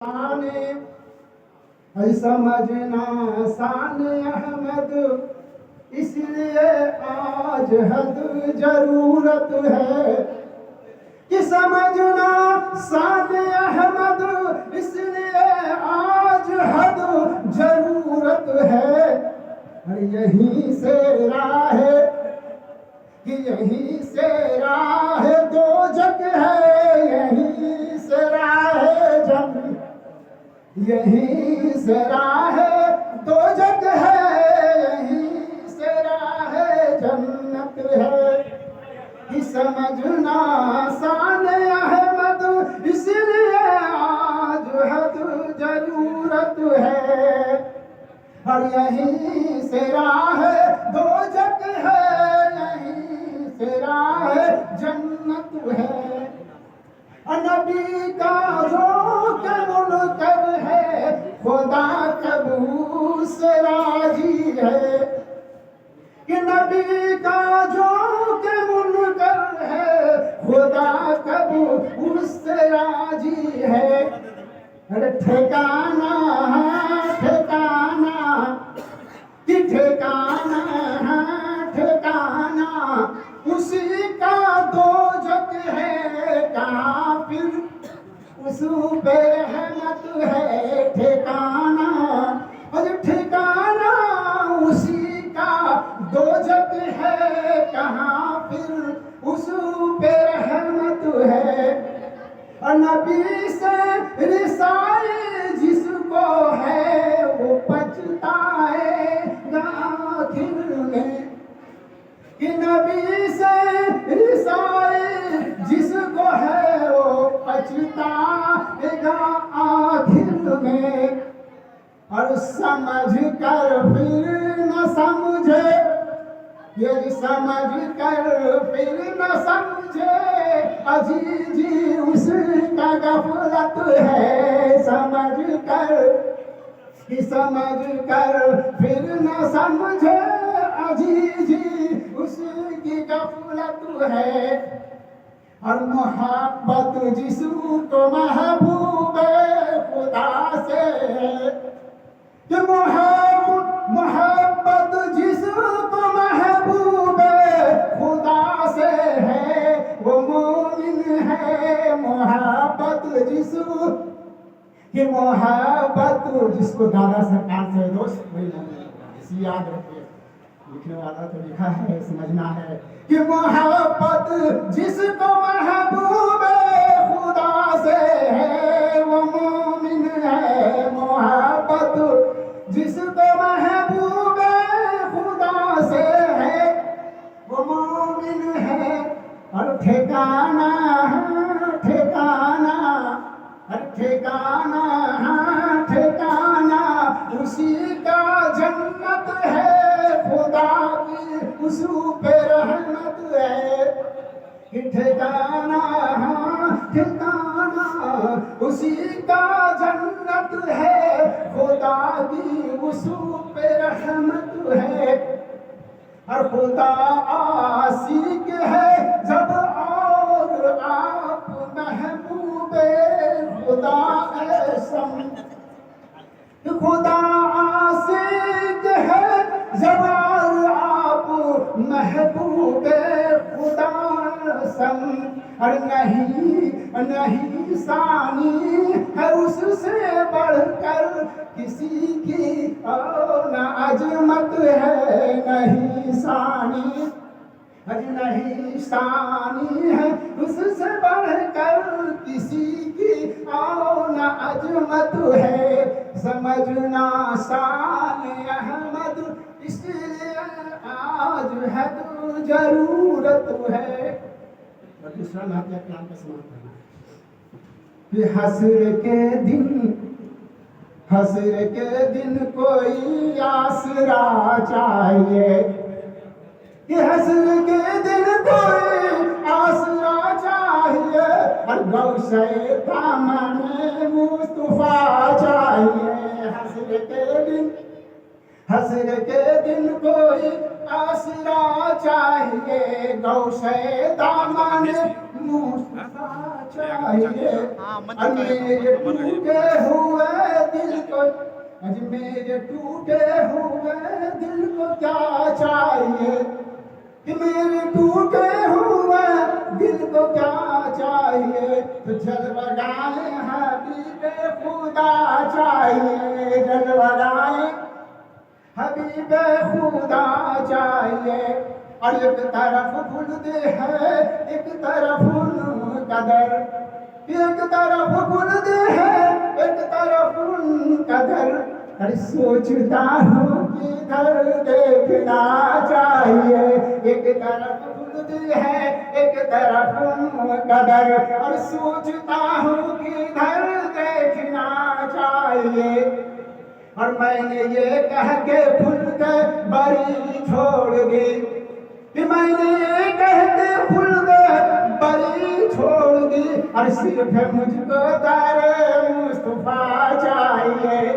है समझना शान अहमद, इसलिए आज हद जरूरत है कि समझना शान अहमद, इसलिए आज हद जरूरत है। यहीं से राह कि यहीं से राह दो जग है, यहीं से राह जग, यहीं से राह दो जग है, यहीं से राह जन्नत है कि समझना शान अहमद, इसलिए आज हद जरूरत है। और यहीं से राह दो जग है, यहीं से राह जन्नत है। नबी का जो मुनकर है, खुदा कबू से राजी है कि नबी का जो मुनकर है, खुदा कबू उससे राजी है। अरे ठिकाना ठिकाना कि ठिकाना ठिकाना उसी का दो जग है, काफिर उस पे रहमत है। ठिकाना और ठिकाना उसी का दो जग है, कहाँ फिर उस पे रहमत है। और नबी से रिसाई जिसको है, वो पछताएगा आखिर में कि नबी से रिसाई जिसको है, वो पछताएगा आखिर में। और समझ कर फिर न समझे, ये समझ कर फिर न समझे, अजीजी उसका गफलत है। समझ कर फिर न समझे, अजीजी उसकी गफलत है। और मोहब्बत जिसको महबूब खुदा से है, कि मोहब्बत जिसको महबूब खुदा से है, वो मोमिन है। मोहब्बत जिसको कि मोहब्बत जिसको दादा सरकार से दोस्त, वही मोमिन है। इसी याद रखिए, लिखने वाला तो लिखा है, समझना है कि मोहब्बत जिसको महबूब खुदा से है, वो मोमिन है। मोहब्बत जिसको महबूब खुदा से है, वो मोमिन है। और ठिकाना ठिकाना ठिकाना ठिकाना उसी का जन्नत है, खुदा की उस पे रहमत है कि ठिकाना ठिकाना उसी का जन्नत है, खुदा की उस पे रहमत है। और खुदा आशिक है जब और आप महबूबे खुदा ऐसा, खुदा आशिक है जब और आप महबूबे खुदा संग। और नहीं सानी है उससे बढ़कर किसी की और न अजमत है। नहीं सानी नहीं सानी है उससे बढ़कर किसी की और न अजमत है। समझना शान अहमद, इसलिए आज है तो जरूरत है। और दूसरा नात्या कलाम का समाप्त करना कि हसर के दिन कोई आसरा चाहिए, कि हसर के दिन कोई आसरा चाहिए। और गौशे दामन मुस्तफा चाहिए। हसर के दिन कोई आसरा चाहिए, गौशे दामन मुस्तफा चाहिए। चाहिए और मेरे टूटे हुए दिल को, आज मेरे टूटे हुए दिल को क्या चाहिए कि मेरे टूटे हुए दिल को क्या चाहिए, तो जलवगाए हबीबे खुदा चाहिए, जलवगाए हबीबे खुदा चाहिए। और एक तरफ बुलंद है एक तरफ कदर, एक तरफ बुलंद है एक तरफ कदर, अरे सोचता हूँ किधर देखना चाहिए, एक तरफ बुलंद है एक तरफ कदर, और सोचता हूँ किधर देखना चाहिए। और मैंने ये कह के फुल के बरी छोड़ दी कि मैंने ये कह के फुल के बरी छोड़ दी, और सिर्फ मुझको तारे मुस्तफा चाहिए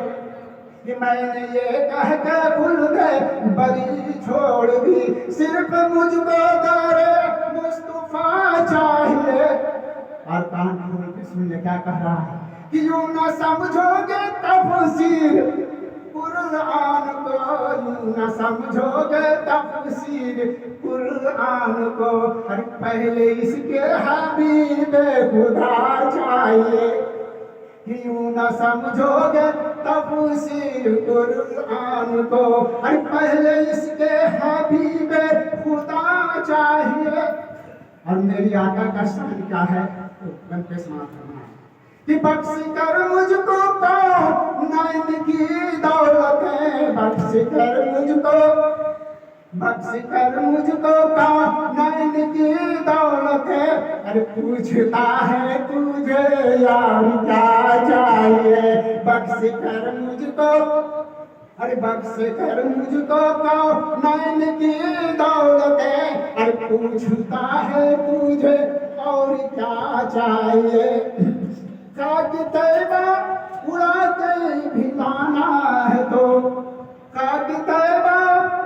कि मैंने ये कह के फुल के बरी छोड़ दी, सिर्फ मुझको तारे मुस्तफा चाहिए। और कान खोल के सुन ले क्या कह रहा है कि यूं न समझोगे तफसीर कुरान को, यूं न समझोगे तफसीर कुरान को, और पहले इसके हबीब खुदा चाहिए कि यूं न समझोगे तफसीर कुरान को, और पहले इसके हबीब खुदा चाहिए। और मेरी आका का शान क्या है बन पे समाप्त करना कि बख्श कर मुझको नैन की दौलतें, बख्श कर मुझको, बख्श कर मुझको नैन की दौलतें, अरे पूछता है तुझे यार क्या चाहिए, बख्श कर मुझको, अरे बख्श कर मुझको नैन की दौलतें, अरे पूछता है तुझे और क्या चाहिए। खाक तैबा उड़ा के भी लाना है तो, खाक तैबा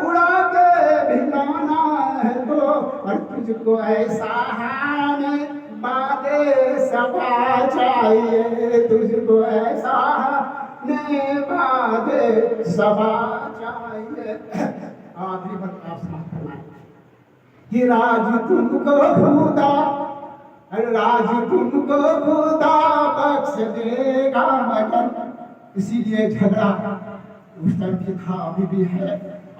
उड़ा के भी लाना है तो, और तुझको ऐसा हाने बादे सबा चाहिए, तुझको ऐसा हाने बादे सबा चाहिए। आखिरी बात आप समाप्त करना है कि राज तुमको खुदा, राज तुमको खुदा बख्श देगा मगर। इसीलिए झगड़ा उस टाइम भी था अभी भी है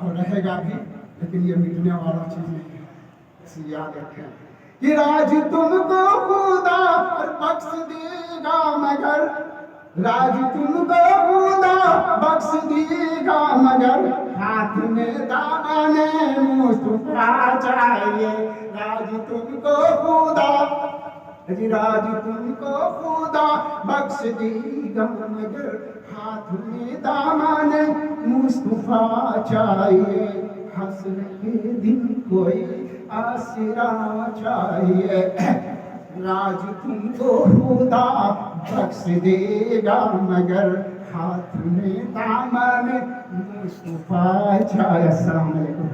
और रहेगा भी, लेकिन ये मिटने वाला चीज नहीं है, इसे याद रखें कि राज तुमको खुदा बख्श देगा मगर, राज तुमको खुदा बख्श देगा मगर, हाथ में दामने मुस्तफा चाहिए, राज तुमको खुदा, राज तुमको खुदा बख्श देगा मगर, हाथ में दामने मुस्तफा चाहिए, हस्र के दिन कोई आसरा चाहिए, राज तुमको खुदा बख्श देगा मगर, हाथ में दामन मुस्तफा चाहिए। अस्सलाम वालेकुम।